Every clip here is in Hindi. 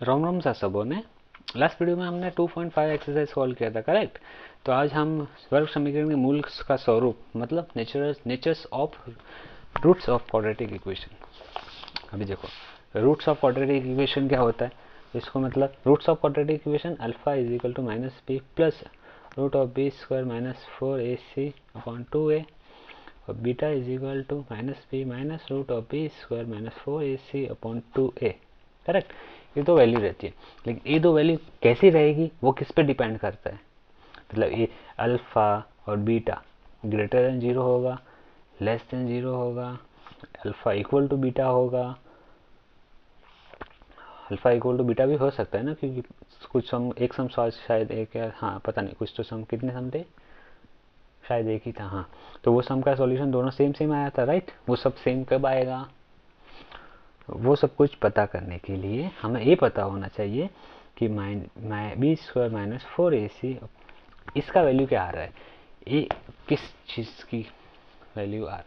राम राम सा सबों ने। लास्ट वीडियो में हमने 2.5 एक्सरसाइज सॉल्व किया था, करेक्ट। तो आज हम वर्ग समीकरण के मूल का स्वरूप मतलब natures of roots of quadratic equation. अभी देखो, रूट्स ऑफ क्वाड्रेटिक इक्वेशन क्या होता है। इसको मतलब roots of quadratic equation alpha is equal to minus B plus root of B square minus 4ac upon 2a और beta is equal to minus B minus root of B square minus 4ac upon 2a, correct. ये दो वैल्यू रहती है, लेकिन ये दो वैल्यू कैसी रहेगी वो किस पे डिपेंड करता है। मतलब ये अल्फा और बीटा ग्रेटर देन जीरो होगा, लेस देन जीरो होगा, अल्फा इक्वल टू बीटा होगा। अल्फा इक्वल टू बीटा भी हो सकता है ना, क्योंकि कुछ सम एक सम शायद एक या हाँ पता नहीं, कुछ तो सम कितने सम थे, शायद एक ही था। हाँ, तो वो सम का सॉल्यूशन दोनों सेम सेम आया था, राइट। वो सब सेम कब आएगा, वो सब कुछ पता करने के लिए हमें ये पता होना चाहिए कि बी स्क्वायर माइनस 4ac इसका वैल्यू क्या आ रहा है, ये किस चीज़ की वैल्यू आ रहा है।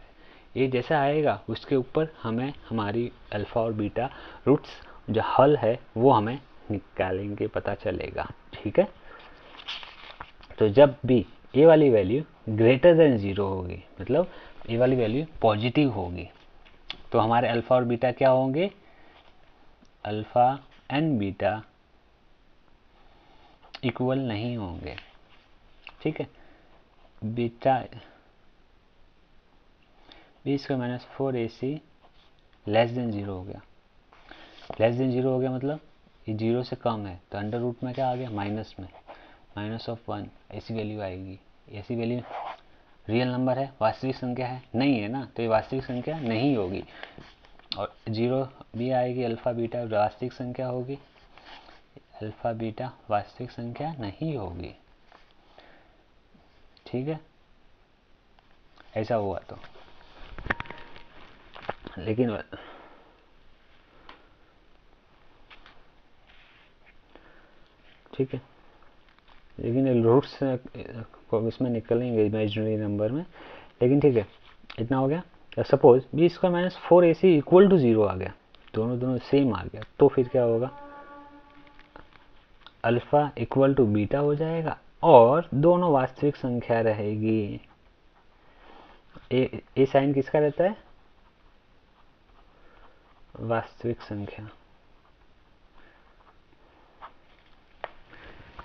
ये जैसा आएगा उसके ऊपर हमें हमारी अल्फ़ा और बीटा रूट्स जो हल है वो हमें निकालेंगे, पता चलेगा, ठीक है। तो जब भी ये वाली वैल्यू ग्रेटर देन ज़ीरो होगी, मतलब ये वाली वैल्यू पॉजिटिव होगी, तो हमारे अल्फ़ा और बीटा क्या होंगे, अल्फ़ा एंड बीटा इक्वल नहीं होंगे, ठीक है। Beta B square minus 4ac less than zero हो गया। लेस देन ज़ीरो हो गया मतलब ये जीरो से कम है, तो अंडर रूट में क्या आ गया, माइनस में माइनस ऑफ 1, ऐसी वैल्यू आएगी। ऐसी वैल्यू रियल नंबर है, वास्तविक संख्या है नहीं है ना, तो ये वास्तविक संख्या नहीं होगी। और जीरो भी आएगी, अल्फ़ा बीटा वास्तविक संख्या होगी, अल्फ़ा बीटा वास्तविक संख्या नहीं होगी, ठीक है। ऐसा हुआ तो लेकिन ठीक है, लेकिन रूट्स इसमें निकलेंगे इमेजिनरी नंबर में, लेकिन ठीक है, इतना हो गया। Suppose b square minus 4ac equal to zero आ गया, दोनों सेम आ गया, तो फिर क्या होगा, अल्फा इक्वल टू बीटा हो जाएगा और दोनों वास्तविक संख्या रहेगी। ए साइन किसका रहता है, वास्तविक संख्या,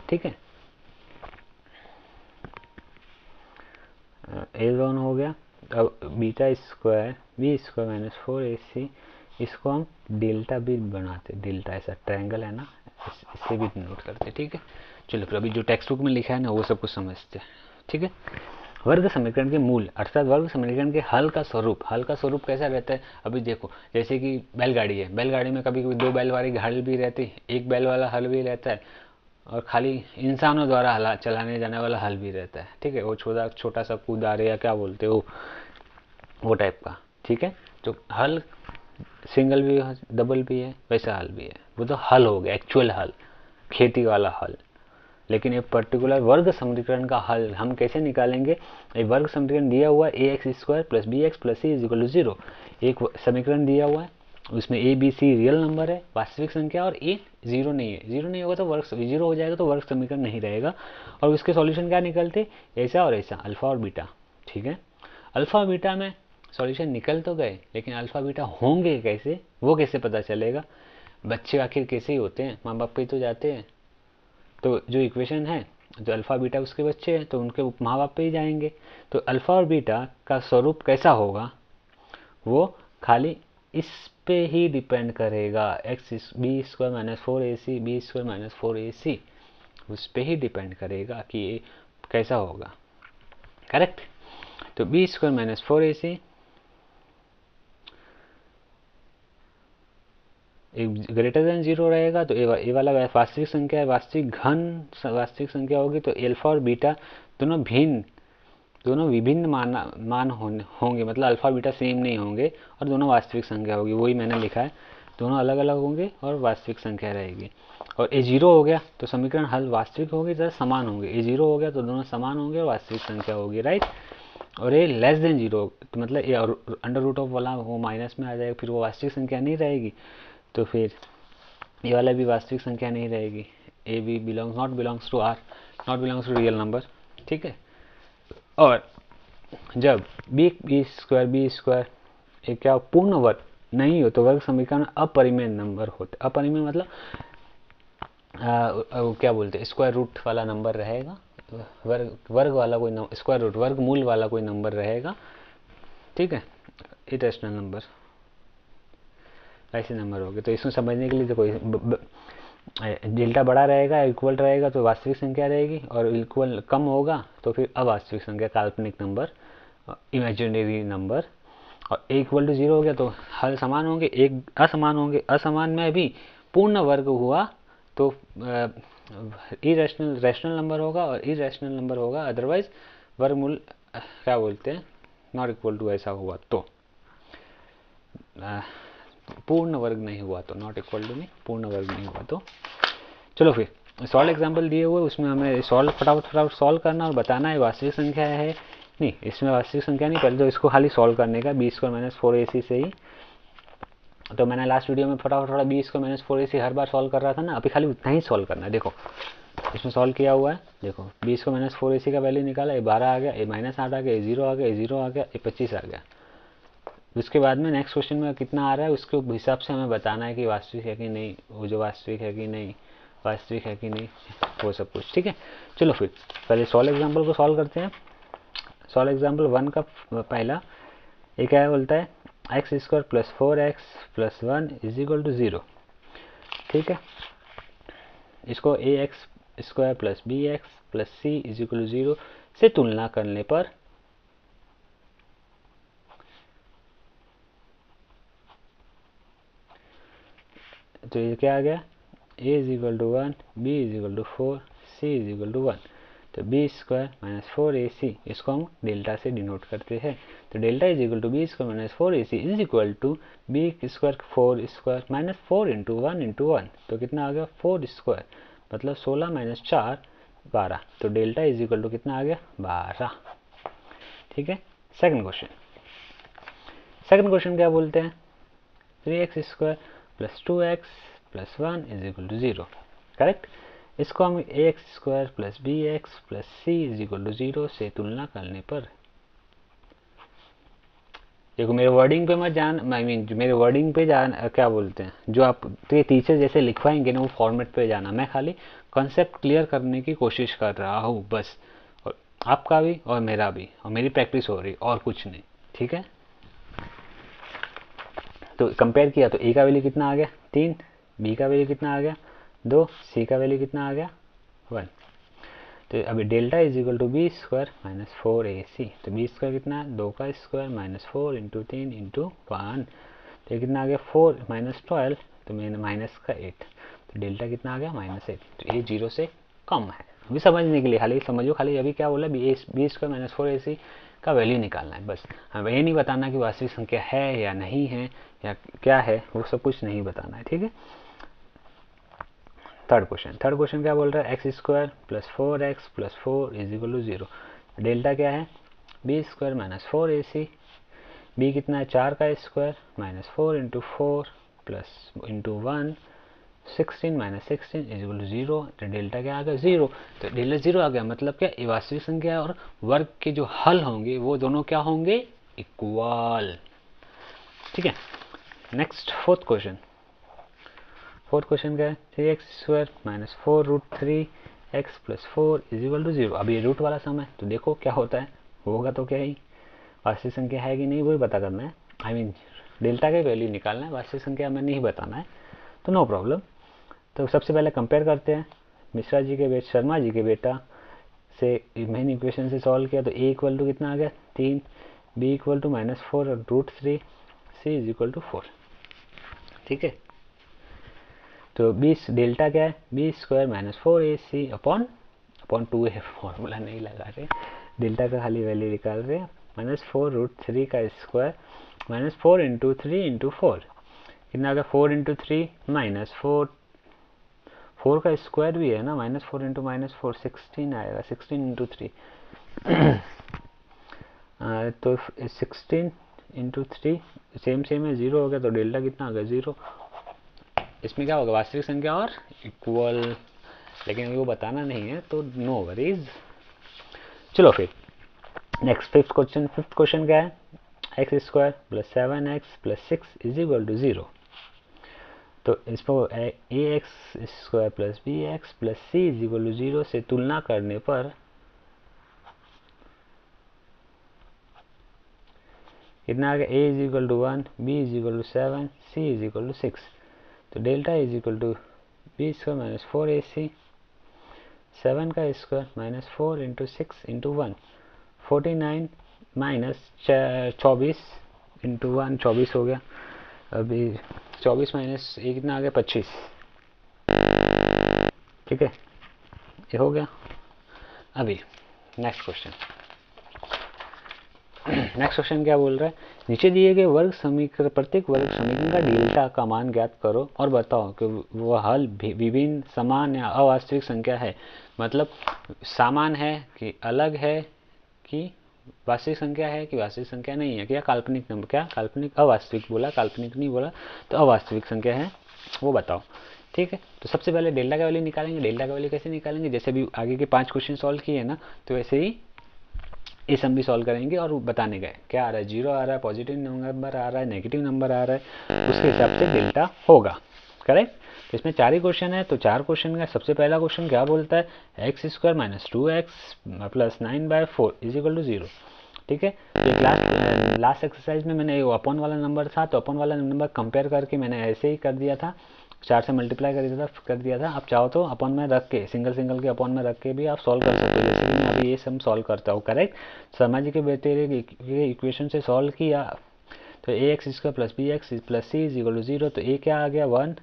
ठीक है। ए वन हो गया। अब beta square B square minus 4ac इसको हम डेल्टा भी बनाते, डेल्टा ऐसा ट्रायंगल है ना, इससे भी नोट करते, ठीक है। चलो फिर अभी जो टेक्स्ट बुक में लिखा है ना वो सब कुछ समझते हैं, ठीक है। वर्ग समीकरण के मूल अर्थात वर्ग समीकरण के हल का स्वरूप, हल का स्वरूप कैसा रहता है। अभी देखो, जैसे कि बैलगाड़ी है, बैलगाड़ी में कभी कभी दो बैल वाली हल भी रहती है, एक बैल वाला हल भी रहता है, और खाली इंसानों द्वारा हला चलाने जाने वाला हल भी रहता है, ठीक है। वो छोटा छोटा सा कुदारे या क्या बोलते हो वो टाइप का, ठीक है। तो हल सिंगल भी है, डबल भी है, वैसा हल भी है, वो तो हल हो गया, एक्चुअल हल, खेती वाला हल। लेकिन एक पर्टिकुलर वर्ग समीकरण का हल हम कैसे निकालेंगे। एक वर्ग समीकरण दिया हुआ है a x square plus B x plus C is equal to zero, एक समीकरण दिया हुआ है, उसमें a b c real number है, वास्तविक संख्या, और ए जीरो नहीं है, जीरो नहीं होगा तो वर्ग जीरो हो जाएगा, तो वर्ग समीकरण नहीं रहेगा। और उसके सॉल्यूशन क्या निकलते, ऐसा और ऐसा, अल्फा और बीटा, ठीक है। अल्फा बीटा में सॉल्यूशन निकल तो गए, लेकिन अल्फा बीटा होंगे कैसे, वो कैसे पता चलेगा। बच्चे आखिर कैसे ही होते हैं, माँ बाप पे तो जाते हैं, तो जो इक्वेशन है, जो अल्फ़ा बीटा उसके बच्चे हैं तो उनके माँ बाप पे ही जाएंगे। तो अल्फ़ा और बीटा का स्वरूप कैसा होगा, वो खाली इस पे ही डिपेंड करेगा, X B square minus 4ac B square minus 4ac, उस पे ही डिपेंड करेगा कि ये कैसा होगा, करेक्ट। तो B square minus 4ac greater than zero रहेगा, तो ए वाला वास्तविक संख्या है, वास्तविक संख्या होगी, तो अल्फा और बीटा दोनों विभिन्न मान होंगे, मतलब अल्फा बीटा सेम नहीं होंगे, और दोनों वास्तविक संख्या होगी, वही मैंने लिखा है, दोनों अलग अलग होंगे और वास्तविक संख्या रहेगी। और ए जीरो हो गया तो समीकरण हल वास्तविक होंगे तो समान होंगे, ए जीरो हो गया तो दोनों समान होंगे और वास्तविक संख्या होगी, राइट। और ये लेस देन जीरो तो मतलब ये अंडर रूट ऑफ वाला वो माइनस में आ जाएगा, फिर वो वास्तविक संख्या नहीं रहेगी, तो फिर ये वाला भी वास्तविक संख्या नहीं रहेगी, A B not belongs to R, not belongs to real number, ठीक है। और जब बी स्क्वायर एक क्या पूर्ण वर्ग नहीं हो तो वर्ग समीकरण अपरिमेय नंबर होते, अपरिमेय मतलब क्या बोलते हैं, स्क्वायर रूट वाला नंबर रहेगा, वर्ग वाला कोई स्क्वायर रूट वर्गमूल वाला कोई नंबर रहेगा, ठीक है, इरेशनल नंबर ऐसे नंबर हो गए। तो इसमें समझने के लिए देखो डेल्टा बड़ा रहेगा, इक्वल रहेगा तो वास्तविक संख्या रहेगी, और इक्वल कम होगा तो फिर अवास्तविक संख्या, काल्पनिक नंबर, इमेजिनरी नंबर। और ए इक्वल टू 0 हो गया तो हल समान होंगे, एक असमान होंगे, असमान में भी पूर्ण वर्ग हुआ तो रैशनल नंबर होगा, और इरेशनल नंबर होगा, अदरवाइज वर्गमूल क्या बोलते हैं, नॉट इक्वल टू ऐसा हुआ तो, पूर्ण वर्ग नहीं हुआ तो, नॉट इक्वल टू नहीं, पूर्ण वर्ग नहीं हुआ तो। चलो फिर सॉल्व एग्जाम्पल दिए हुए, उसमें हमें सॉल्व फटाफट सॉल्व करना और बताना है वास्तविक संख्या है नहीं, इसमें वास्तविक संख्या नहीं, पहले तो इसको खाली सॉल्व करने का, बी स्क्वायर माइनस 4ac से ही। तो मैंने लास्ट वीडियो में फटाफट बी स्क्वायर माइनस 4ac हर बार सॉल्व कर रहा था ना, अभी खाली उतना ही सॉल्व करना है। देखो इसमें सॉल्व किया हुआ है, देखो बी स्क्वायर माइनस 4ac का वैल्यू निकाला, ये 12 आ गया, ये -8 आ गया, ये 0 आ गया, ये 0 आ गया, ये 25 आ गया। उसके बाद में नेक्स्ट क्वेश्चन में कितना आ रहा है उसके हिसाब से हमें बताना है कि वास्तविक है कि नहीं, वो जो वास्तविक है कि नहीं, वास्तविक है कि नहीं, वो सब कुछ, ठीक है। चलो फिर पहले सॉल्व एग्जाम्पल को सॉल्व करते हैं। सॉल्व एग्जाम्पल 1 का पहला ये क्या बोलता है, x square plus 4x plus 1 is equal to 0, ठीक है। इसको a x square plus B x plus C is equal to 0 से तुलना करने पर तो ये क्या आ गया, a is equal to 1, b is equal to 4, c is equal to 1। तो बी स्क्वायर माइनस 4ac इसको हम डेल्टा से डिनोट करते हैं। तो delta is equal to B square minus 4ac is equal to B square 4 square minus 4 into 1 into 1, तो कितना आ गया 4 स्क्वायर, मतलब 16 माइनस 4 12, तो डेल्टा इज इक्वल टू कितना आ गया 12, ठीक है। सेकंड क्वेश्चन क्या बोलते हैं, 3x square plus 2x plus 1 is equal to 0, correct. इसको हम ax square plus B x plus C is equal to 0 से तुलना करने पर, देखो मेरे वर्डिंग पे मत जान, आई मीन मेरे वर्डिंग पे जान, क्या बोलते हैं, जो आप तो टीचर जैसे लिखवाएंगे ना वो फॉर्मेट पे जाना, मैं खाली कॉन्सेप्ट क्लियर करने की कोशिश कर रहा हूँ बस, और आपका भी और मेरा भी, और मेरी प्रैक्टिस हो रही और कुछ नहीं, ठीक है। तो कंपेयर किया तो ए का वैल्यू कितना आ गया 3, बी का वैल्यू कितना आ गया 2, सी का वैल्यू कितना आ गया 1। तो अभी delta is equal to B square minus 4ac, तो बी स्क्वायर कितना है 2 का स्क्वायर माइनस 4 इंटू 3 इंटू 1, तो ये कितना आ गया 4 माइनस 12, तो मैंने माइनस का 8, तो डेल्टा कितना आ गया -8, तो ये 0 से कम है। अभी समझने के लिए खाली समझो, खाली अभी क्या बोला बी स्क्वायर माइनस 4ac का वैल्यू निकालना है बस, हमें ये नहीं बताना कि वास्तविक संख्या है या नहीं है या क्या है, वो सब कुछ नहीं बताना है, ठीक है। थर्ड क्वेश्चन क्या बोल रहा है, x square plus 4x plus 4 is equal to 0, delta क्या है B square minus 4ac, B कितना है 4 का square minus 4 into 4 plus into 1, 16 minus 16 is equal to 0, तो डेल्टा क्या आ गया 0, तो डेल्टा 0 आ गया, मतलब क्या ये वास्तविक संख्या और वर्ग के जो हल होंगे वो दोनों क्या होंगे इक्वल, ठीक है। नेक्स्ट फोर्थ क्वेश्चन क्या है, 3x square minus 4 root 3x plus 4 is equal to 0, अब ये रूट वाला सम है तो देखो क्या होता है, होगा तो क्या ही वास्तविक संख्या है कि नहीं वही पता करना है, आई मीन डेल्टा के वैल्यू निकालना है, वास्तविक संख्या हमें नहीं बताना है, तो नो प्रॉब्लम। तो सबसे पहले कंपेयर करते हैं, शर्मा जी के बेटा से मेन इक्वेशन से सॉल्व किया तो a इक्वल टू कितना आ गया 3, b equal to minus 4 root 3, c is equal to 4, ठीक है। तो बी डेल्टा क्या है B square minus 4ac upon 2 है, फॉर्मूला नहीं लगा रहे, डेल्टा का खाली वैल्यू निकाल रहे हैं, माइनस 4 रूट 3 का स्क्वायर माइनस 4 इंटू 3 इंटू 4, कितना आ गया 4 इंटू 3 माइनस 4 का स्क्वायर भी है ना, माइनस 4 इंटू माइनस 4 16 आएगा, 16 इंटू 3 तो 16 इंटू 3 सेम है 0 हो गया, तो डेल्टा कितना आ गया 0, इसमें क्या होगा, वास्तविक संख्या और इक्वल, लेकिन अभी वो बताना नहीं है तो नो वरीज। चलो फिर नेक्स्ट फिफ्थ क्वेश्चन क्या है, x square plus 7x plus 6 is equal to 0। तो इसको a x square plus B x plus C is equal to 0 से तुलना करने पर कितना आ गया, a is equal to 1, b is equal to 7, c is equal to 6। तो delta is equal to B square minus 4ac, 7 का square minus 4 into 6 into 1, 49 minus 24 into 1, 24 हो गया। अभी 24 माइनस ये कितना आ गया, 25। ठीक है, ये हो गया। अभी नेक्स्ट क्वेश्चन नेक्स्ट क्वेश्चन क्या बोल रहा है, नीचे दिए गए वर्ग समीकरण, प्रत्येक वर्ग समीकरण का डेल्टा का मान ज्ञात करो और बताओ कि वह हल विभिन्न समान या अवास्तविक संख्या है। मतलब समान है कि अलग है, कि वास्तविक संख्या है कि वास्तविक संख्या नहीं है, क्या काल्पनिक नंबर, क्या काल्पनिक, अवास्तविक बोला, काल्पनिक नहीं बोला, तो अवास्तविक संख्या है वो बताओ। ठीक है, तो सबसे पहले डेल्टा का वैल्यू निकालेंगे। डेल्टा का वैल्यू कैसे निकालेंगे, जैसे अभी आगे के 5 क्वेश्चन सॉल्व किए ना, तो वैसे ही ये सम भी सॉल्व करेंगे और बताने गए क्या आ रहा है, 0 आ रहा है, पॉजिटिव नंबर आ रहा है, नेगेटिव नंबर आ रहा है, उसके हिसाब से डेल्टा होगा। करेक्ट। तो इसमें 4 ही क्वेश्चन है, तो 4 क्वेश्चन का सबसे पहला क्वेश्चन क्या बोलता है, x square minus 2x plus 9/4 is equal to 0। ठीक है, तो एक लास्ट एक्सरसाइज में मैंने अपॉन वाला नंबर था, तो अपॉन वाला नंबर कंपेयर करके मैंने ऐसे ही कर दिया था, 4 से मल्टीप्लाई कर दिया था। आप चाहो तो अपॉन में रख के, सिंगल के अपॉन में रख के भी आप सॉल्व कर सकते हो, जैसे कि मैं अभी ये सम सॉल्व करता हूँ। करेक्ट, शर्मा जी के बेटे इक्वेशन से सॉल्व किया, तो a x square plus B x plus C is equal to 0। तो ए क्या आ गया 1,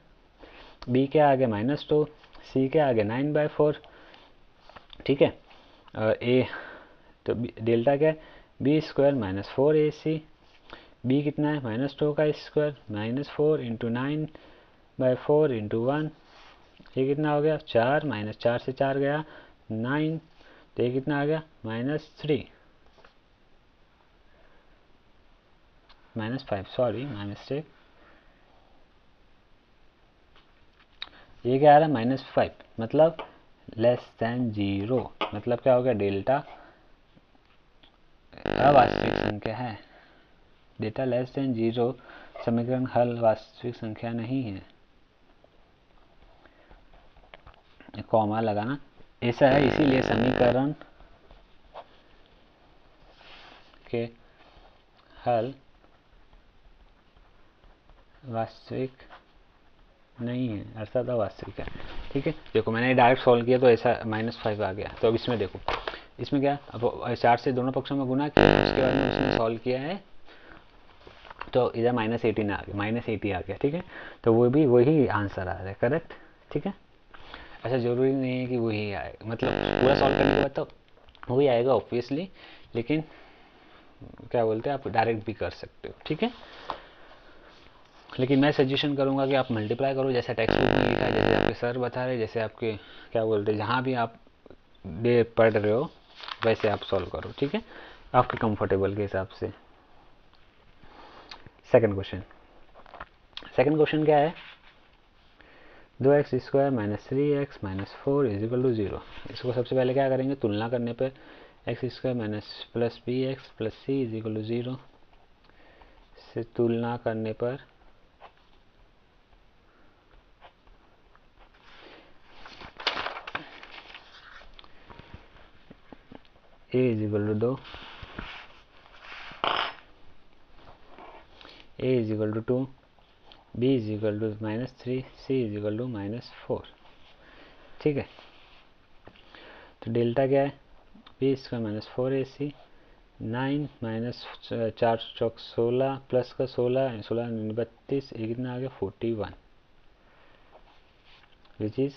बी क्या आ गया -2, सी क्या आ गया 9/4। ठीक है, ए तो डेल्टा क्या है, B square minus 4ac, B कितना है -2 का स्क्वायर माइनस 4 इंटू 9/4 इंटू 1, ये कितना हो गया 4, माइनस 4 से 4 गया 9, तो ये कितना आ गया -3 -5, सॉरी माई मिस्टेक, ये क्या आ रहा है -5, मतलब लेस देन 0, मतलब क्या हो गया, डेल्टा अवास्तविक संख्या है। डेल्टा लेस देन 0 समीकरण हल वास्तविक संख्या नहीं है, कॉमा लगाना ऐसा है, इसीलिए समीकरण के हल वास्तविक नहीं है, अर्थात अवास्तविक है। ठीक है, देखो मैंने डायरेक्ट सॉल्व किया तो ऐसा -5 आ गया। तो अब इसमें देखो, इसमें क्या, अब 4 से दोनों पक्षों में गुना किया, उसके बाद में उसने सॉल्व किया है, तो इधर -18 आ गया, -80 आ गया। ठीक है, तो वो भी वही आंसर आ रहा है। करेक्ट। ठीक है, ऐसा जरूरी नहीं है कि वही आए, मतलब पूरा सॉल्व करने के बाद तो वही आएगा ऑब्वियसली, लेकिन क्या बोलते हैं, आप डायरेक्ट भी कर सकते हो। ठीक है, लेकिन मैं सजेशन करूंगा कि आप मल्टीप्लाई करो, जैसा टेक्स्ट बुक में लिखा है, जैसे आपके सर बता रहे, जैसे आपके क्या बोलते हैं, जहाँ भी आप डे पढ़ रहे हो वैसे आप सॉल्व करो। ठीक है, आपके कंफर्टेबल के हिसाब से। सेकंड क्वेश्चन क्या है, 2x square minus 3x minus 4 is equal to 0। इसको सबसे पहले क्या करेंगे, तुलना करने पे X square minus plus B x plus C is equal to 0 से तुलना करने पर a is equal to 2, a is equal to 2, b is equal to -3, c is equal to -4। ठीक है, तो डेल्टा क्या है, B square minus 4ac, 9 minus 4 चौक 16 प्लस का 16, 16 32, ये कितना आ गया 41, which is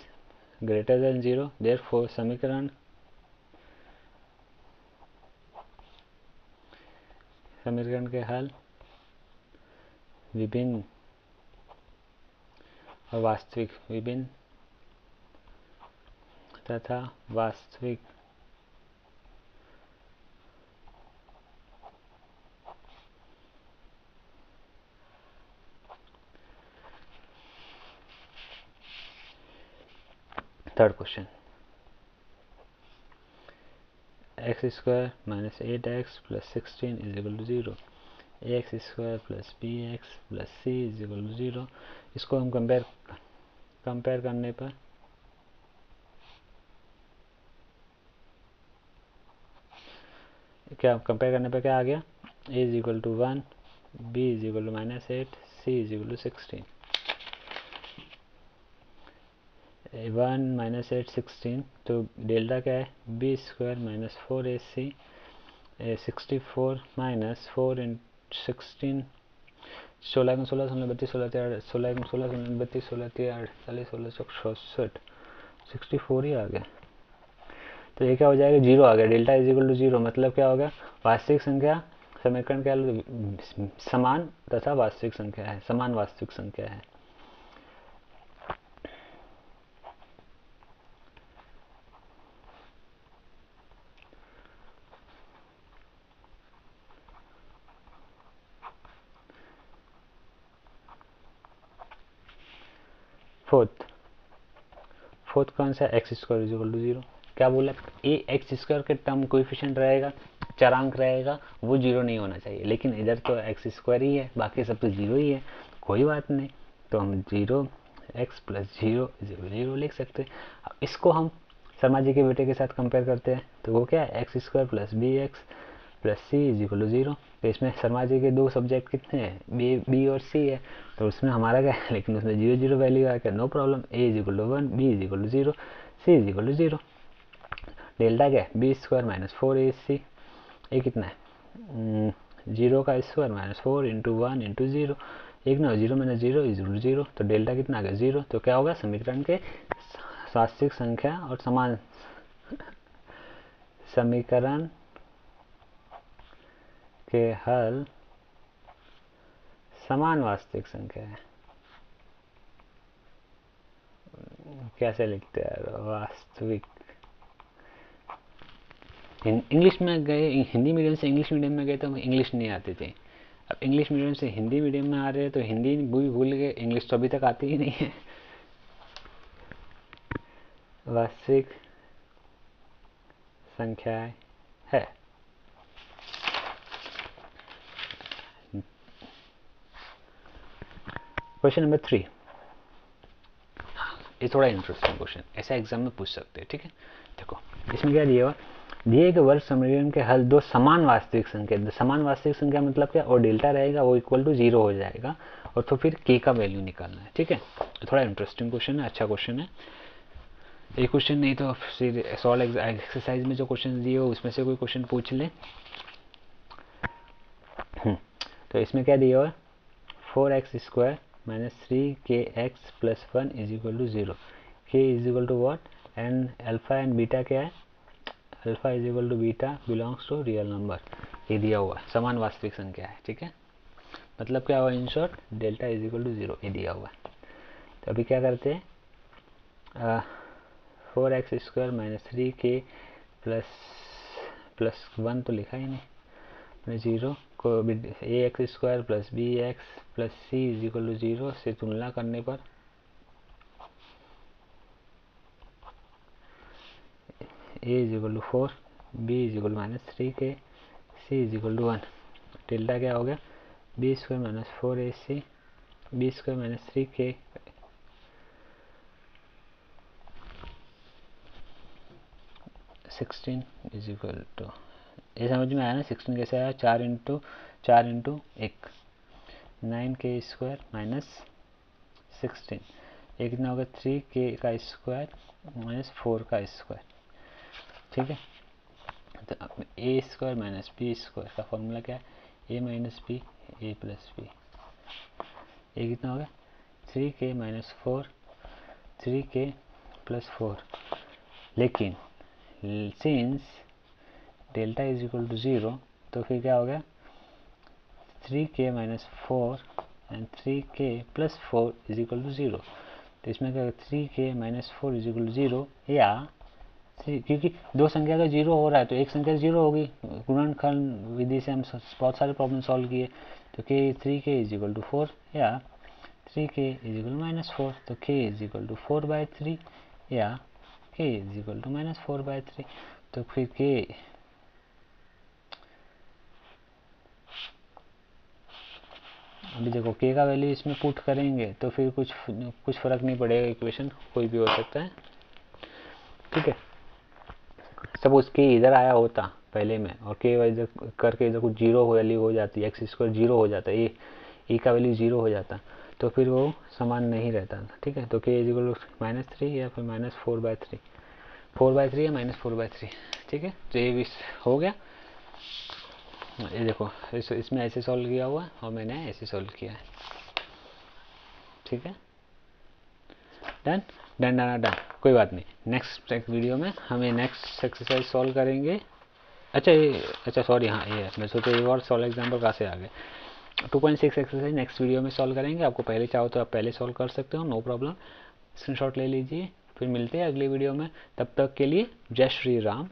greater than 0। Therefore समीकरण के हल विभिन्न और वास्तविक, विभिन्न तथा वास्तविक third question, X square minus 8x plus 16 is equal to 0, X square plus B x plus C is equal to 0। इसको हम कंपेयर करने पर क्या आ गया, a is equal to 1, b is equal to minus 8, c is equal to 16। 1 minus 8 16, तो डेल्टा क्या है, B square minus 4ac 64 minus 4 in 16, 16 में 16 16 32 16 16 16 16 32 16 48 16 64, 64 ही आ गया। तो ये क्या हो जाएगा, जीरो आ गया, delta is equal to zero, मतलब क्या होगा, वास्तविक संख्या समीकरण क्या समान तथा वास्तविक संख्या है, समान वास्तविक संख्या है। फोर्थ कौन सा, X square is equal to 0। क्या बोला, ए एक्स स्क्वायर के टर्म कोएफिशिएंट रहेगा, चरांक रहेगा, वो 0 नहीं होना चाहिए, लेकिन इधर तो एक्स स्क्वायर ही है, बाकी सब तो 0 ही है, कोई बात नहीं, तो हम 0 एक्स प्लस 0 0 लिख सकते हैं। अब इसको हम शर्मा जी के बेटे के साथ कंपेयर करते हैं, तो वो क्या है, x square plus B x plus C is equal to 0। तो इसमें शर्मा जी के दो सब्जेक्ट कितने हैं, बी और सी है, तो उसमें हमारा क्या है, लेकिन उसमें 0 0 वैल्यू आ गया, no problem, A is equal to 1, B is equal to 0, C is equal to 0। Delta क्या है, बी स्क्वायर माइनस 4ac, ये कितना है, 0 का स्क्वायर माइनस 4 इंटू 1 इंटू 0, एक ना 0 माइनस 0 इज इक्वल टू 0, तो डेल्टा कितना आ गया 0। तो क्या होगा, समीकरण के वास्तविक संख्या और समान समीकरण के हल समान वास्तविक संख्या है। कैसे लिखते हैं, वास्तविक, इंग्लिश में गए, हिंदी मीडियम से इंग्लिश मीडियम में गए तो इंग्लिश नहीं आती थी, अब इंग्लिश मीडियम से हिंदी मीडियम में आ रहे हैं तो हिंदी भूल गए, इंग्लिश तो अभी तक आती ही नहीं है। वास्तविक संख्याएं है। क्वेश्चन नंबर 3, ये थोड़ा इंटरेस्टिंग क्वेश्चन, ऐसा एग्जाम में पूछ सकते हैं, ठीक है। देखो इसमें क्या दिया हुआ, दिए गए वर्ग समीकरण के हल दो समान वास्तविक संख्या, समान वास्तविक संख्या मतलब क्या, और डेल्टा रहेगा वो इक्वल टू 0 हो जाएगा, और तो फिर k का वैल्यू निकालना है, ठीक है। तो थोड़ा इंटरेस्टिंग क्वेश्चन है, अच्छा क्वेश्चन है। ये क्वेश्चन नहीं तो सॉल्व एक्सरसाइज में जो क्वेश्चन दिए हो उसमें से कोई क्वेश्चन पूछ ले। तो इसमें क्या दिया हुआ, 4x square minus 3kx plus 1 is equal to 0, k is equal to what, and alpha and beta क्या है, alpha is equal to beta belongs to real number, ये दिया हुआ है, समान वास्तविक संख्या है, ठीक है। मतलब क्या हुआ, in short delta is equal to 0, ये दिया हुआ है। तो अभी क्या करते हैं, 4x square minus 3k plus 1 तो लिखा ही नहीं, 0 को a x square plus B x plus C is equal to 0 से तुलना करने पर a is equal to 4, b is equal minus 3k, c is equal to 1, delta क्या हो गया, b square minus 4ac, B square minus 3k 16 is equal to, ये समझ में आया ना, 16 कैसे आया, 4 इंटू 1 9k स्क्वायर माइनस 16, ये कितना होगा 3k का स्क्वायर माइनस 4 का स्क्वायर, ठीक है। तो ए स्क्वायर माइनस बी स्क्वायर का फॉर्मूला क्या है, ए माइनस बी ए प्लस बी, ये कितना होगा 3k माइनस 4 3k प्लस 4, लेकिन since delta is equal to 0 तो फिर क्या हो गया 3k minus 4 and 3k plus 4 is equal to 0। तो इसमें क्या 3k minus 4 is equal to 0, या क्योंकि दो संख्या का 0 हो रहा है तो एक संख्या 0 होगी, गुणनखंड विधि से हम बहुत सारे प्रॉब्लम सॉल्व किए, तो k 3k is equal to 4 या 3k is equal to minus 4, तो k इज इक्वल टू 4/3 या के इज इक्वल टू -4/3। तो फिर के अभी देखो के का वैल्यू इसमें पुट करेंगे तो फिर कुछ फ़र्क नहीं पड़ेगा, इक्वेशन कोई भी हो सकता है, ठीक है। सपोज के इधर आया होता पहले में और के इधर करके इधर कुछ जीरो वैल्यू हो जाती है, एक्स स्क्वायर जीरो हो जाता है, ए का वैल्यू जीरो हो जाता, तो फिर वो समान नहीं रहता था, ठीक है। तो के इज इक्वल टू -3 या फिर -4/3, 4/3 या -4/3, ठीक है। तो ये भी हो गया। ये देखो इसमें ऐसे सॉल्व किया हुआ है और मैंने ऐसे सॉल्व किया है, ठीक है। डन डन डन डन, कोई बात नहीं। नेक्स्ट वीडियो में हमें नेक्स्ट एक्सरसाइज सॉल्व करेंगे। अच्छा सॉरी, हाँ ये मैं सोचा एक और सॉल्व एग्जाम्पल कहाँ से आ गए। 2.6 एक्सरसाइज नेक्स्ट वीडियो में सॉल्व करेंगे। आपको पहले चाहो तो आप पहले सॉल्व कर सकते हो, नो प्रॉब्लम। स्क्रीनशॉट ले लीजिए, फिर मिलते हैं अगले वीडियो में। तब तक के लिए जय श्री राम।